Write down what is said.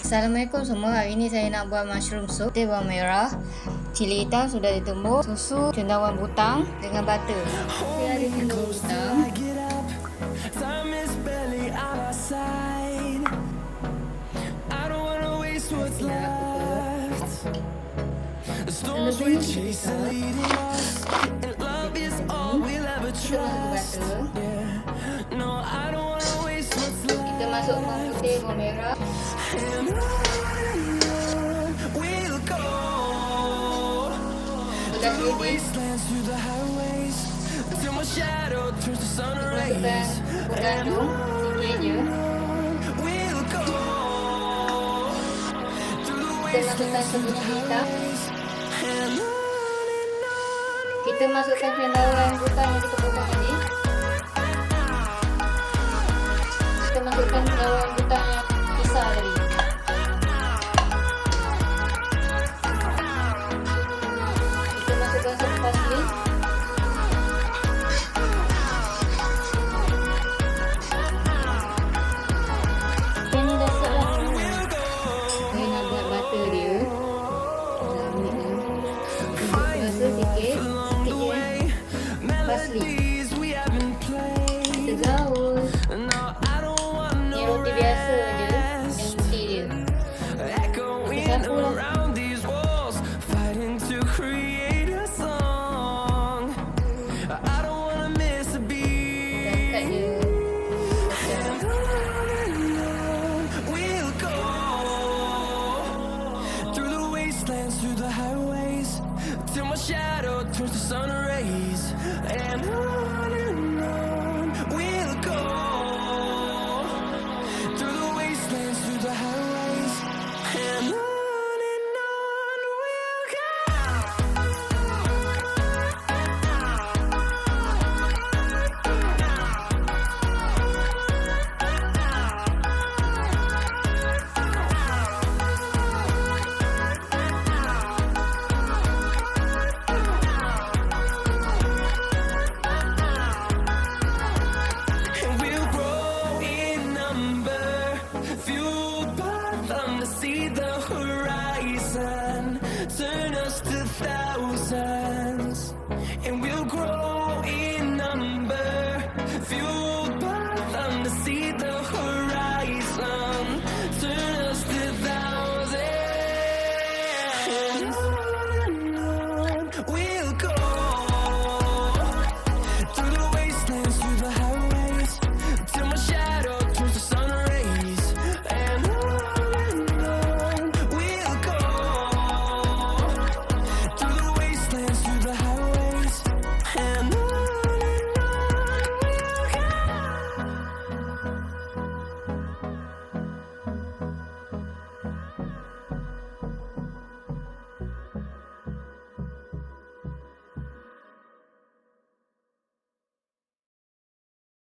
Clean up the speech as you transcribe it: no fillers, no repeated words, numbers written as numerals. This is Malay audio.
Assalamualaikum semua. Hari ni saya nak buat mushroom soup. Kita bawang merah, cili hitam sudah ditumbuk, susu, cendawan butang dengan butter. Saya ada cendawan butang. Selebihnya kita masuk bawang putih, bawang merah. Sudah ready. Kita masukkan gandum, sikit je. Kita masukkan sedap hitam. Kita masukkan cendawan butang yang kita potong tadi. Kita masukkan cendawan butang yang pisah tadi.